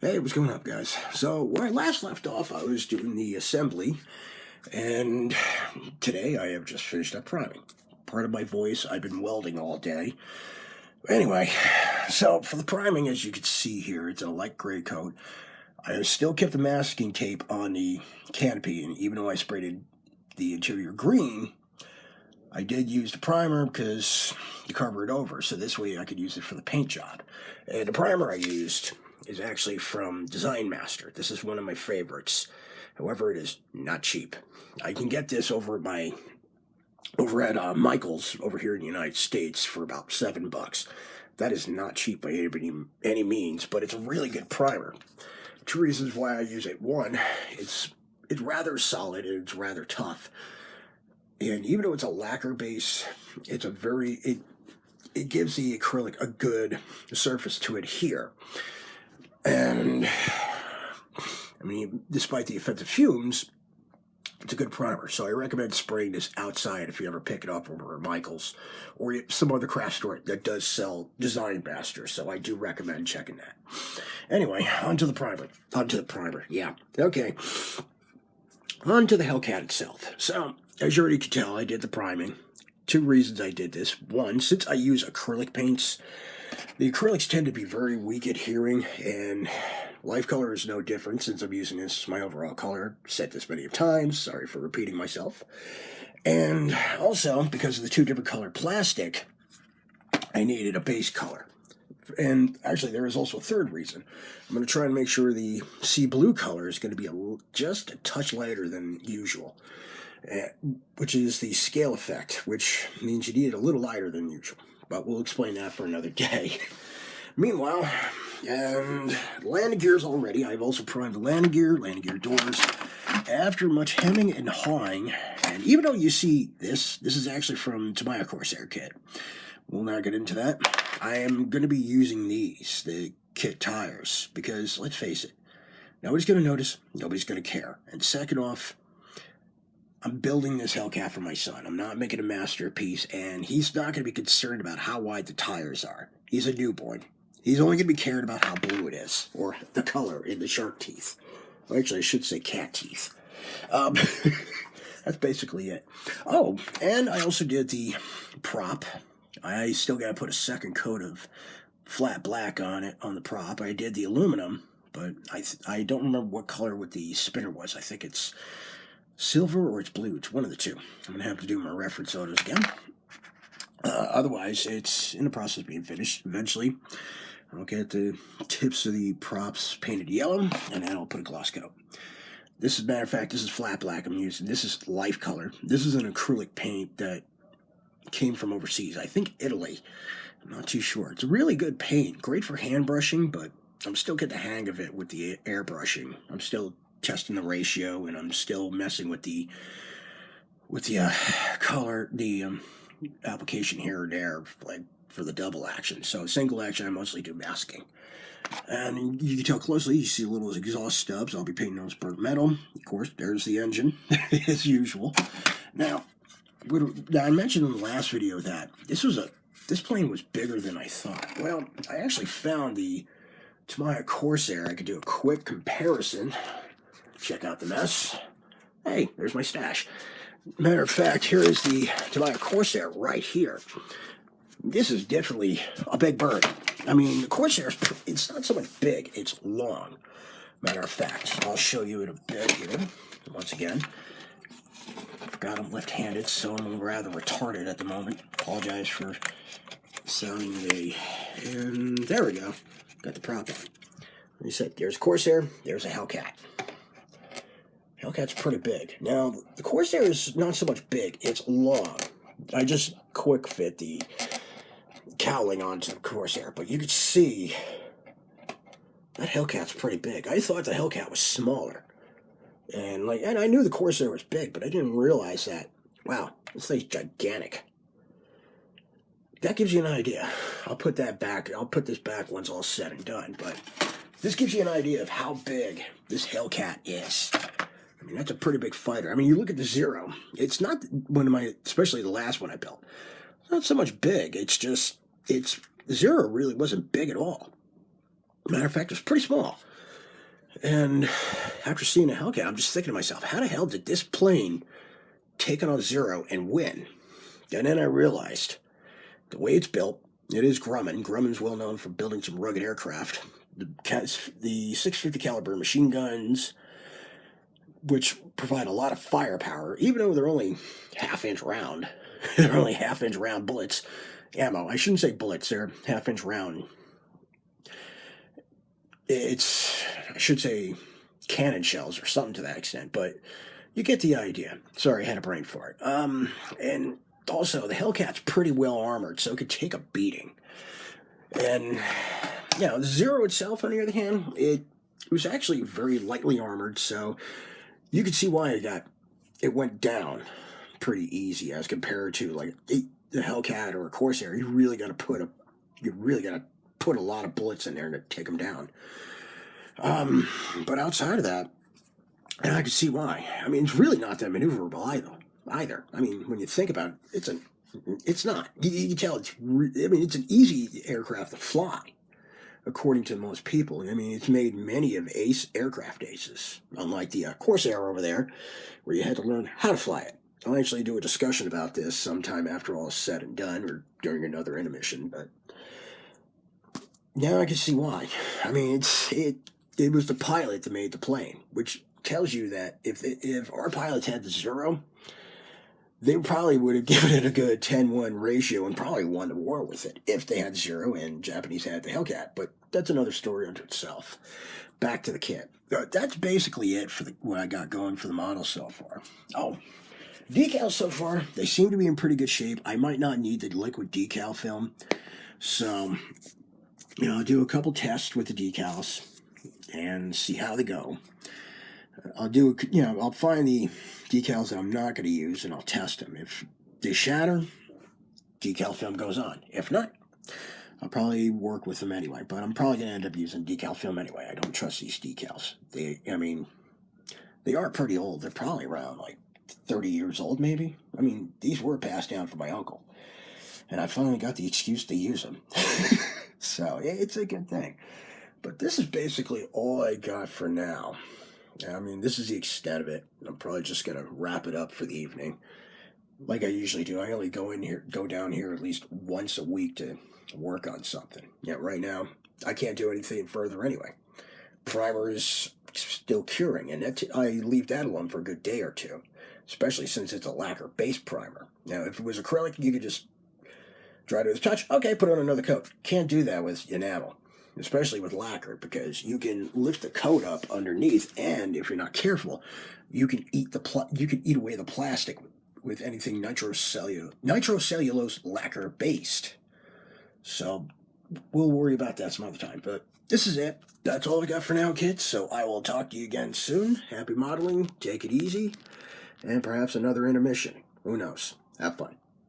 Hey, what's going up, guys? So, where I last left off, I was doing the assembly, and today I have just finished up priming. Part of my voice, I've been welding all day. Anyway, so for the priming, as you can see here, it's a light gray coat. I still kept the masking tape on the canopy, and even though I sprayed the interior green, I did use the primer because you cover it over, so this way I could use it for the paint job. And the primer I used is actually from Design Master. This is one of my favorites. However, it is not cheap. I can get this over at Michael's over here in the United States for about $7. That is not cheap by any means, but it's a really good primer. Two reasons why I use it. One, it's rather solid and it's rather tough. And even though it's a lacquer base, it gives the acrylic a good surface to adhere. And, I mean, despite the effect of fumes, it's a good primer. So I recommend spraying this outside if you ever pick it up over at Michael's or some other craft store that does sell Design Master. So I do recommend checking that. Anyway, onto the primer. Yeah. Okay. Onto the Hellcat itself. So, as you already could tell, I did the priming. Two reasons I did this. One, since I use acrylic paints, the acrylics tend to be very weak adhering, and life color is no different since I'm using this as my overall color. Said this many times, sorry for repeating myself. And also, because of the two different color plastic, I needed a base color. And actually, there is also a third reason. I'm going to try and make sure the sea blue color is going to be just a touch lighter than usual, which is the scale effect, which means you need it a little lighter than usual. But we'll explain that for another day. Meanwhile, and landing gear's all ready. I've also primed the landing gear doors. After much hemming and hawing, and even though you see this is actually from Tamiya Corsair kit. We'll not get into that. I am going to be using the kit tires, because let's face it, nobody's going to notice, nobody's going to care. And second off, I'm building this Hellcat for my son. I'm not making a masterpiece, and he's not going to be concerned about how wide the tires are. He's a newborn. He's only going to be caring about how blue it is, or the color in the shark teeth. Well, actually, I should say cat teeth. That's basically it. Oh, and I also did the prop. I still got to put a second coat of flat black on it, on the prop. I did the aluminum, but I don't remember what color the spinner was. I think it's silver or it's blue. It's one of the two. I'm going to have to do my reference photos again. Otherwise, it's in the process of being finished. Eventually, I'll get the tips of the props painted yellow, and then I'll put a gloss coat. This is, matter of fact, this is flat black I'm using. This is life color. This is an acrylic paint that came from overseas. I think Italy. I'm not too sure. It's a really good paint. Great for hand brushing, but I'm still getting the hang of it with the airbrushing. I'm still testing the ratio, and I'm still messing with the color, the application here or there, like for the double action. So single action, I mostly do masking. And you can tell closely, you see little exhaust stubs. I'll be painting those burnt metal. Of course, there's the engine, as usual. Now, I mentioned in the last video that this plane was bigger than I thought. Well, I actually found the Tamiya Corsair. I could do a quick comparison. Check out the mess. Hey, there's my stash. Matter of fact, here is the Tamiya Corsair right here. This is definitely a big bird. I mean, the Corsair, it's not so much big, it's long. Matter of fact, I'll show you in a bit here. Once again. Forgot I'm left-handed, so I'm rather retarded at the moment. Apologize for sounding and there we go. Got the prop on. Like I said, there's Corsair, there's a Hellcat. Hellcat's pretty big. Now, the Corsair is not so much big, it's long. I just quick fit the cowling onto the Corsair, but you could see that Hellcat's pretty big. I thought the Hellcat was smaller. And I knew the Corsair was big, but I didn't realize that. Wow, this thing's gigantic. That gives you an idea. I'll put that back. I'll put this back once all said and done. But this gives you an idea of how big this Hellcat is. I mean, that's a pretty big fighter. I mean, you look at the Zero. It's not one of my, especially the last one I built. It's not so much big. It's just, the Zero really wasn't big at all. Matter of fact, it was pretty small. And after seeing a Hellcat, I'm just thinking to myself, how the hell did this plane take it on zero and win? And then I realized the way it's built, it is Grumman. Grumman's well known for building some rugged aircraft. The 650 caliber machine guns, which provide a lot of firepower, even though they're only half-inch round. They're only half-inch round bullets. Ammo. I shouldn't say bullets. They're half-inch round. I should say cannon shells or something to that extent, but you get the idea. Sorry, I had a brain fart. And also, the Hellcat's pretty well armored, so it could take a beating. And, the Zero itself, on the other hand, it was actually very lightly armored, so you could see why it went down pretty easy as compared to like the Hellcat or a Corsair. You really got to put a lot of bullets in there to take them down. But outside of that, and I could see why. I mean, it's really not that maneuverable either. I mean, when you think about it, it's not. You can tell it's an easy aircraft to fly, according to most people. I mean, it's made many of aircraft aces, unlike the Corsair over there, where you had to learn how to fly it. I'll actually do a discussion about this sometime after all is said and done, or during another intermission, but now I can see why. I mean, it was the pilot that made the plane, which tells you that if our pilots had the Zero, they probably would have given it a good 10-1 ratio and probably won the war with it if they had Zero and Japanese had the Hellcat. But that's another story unto itself. Back to the kit. That's basically it for what I got going for the model so far. Oh, decals so far, they seem to be in pretty good shape. I might not need the liquid decal film. So, I'll do a couple tests with the decals and see how they go. I'll find the decals that I'm not going to use and I'll test them. If they shatter, decal film goes on. If not, I'll probably work with them anyway. But I'm probably going to end up using decal film anyway. I don't trust these decals. They are pretty old. They're probably around like 30 years old, maybe. I mean, these were passed down from my uncle. And I finally got the excuse to use them. So, it's a good thing. But this is basically all I got for now. I mean, this is the extent of it. I'm probably just going to wrap it up for the evening. Like I usually do. I only go down here at least once a week to work on something. Right now, I can't do anything further anyway. Primer is still curing, and I leave that alone for a good day or two, especially since it's a lacquer-based primer. Now, if it was acrylic, you could just dry it with a touch. Okay, put on another coat. Can't do that with enamel, especially with lacquer, because you can lift the coat up underneath, and if you're not careful, you can eat away the plastic with anything nitrocellulose lacquer based. So we'll worry about that some other time. But this is it. That's all I got for now, kids. So I will talk to you again soon. Happy modeling. Take it easy, and perhaps another intermission. Who knows? Have fun.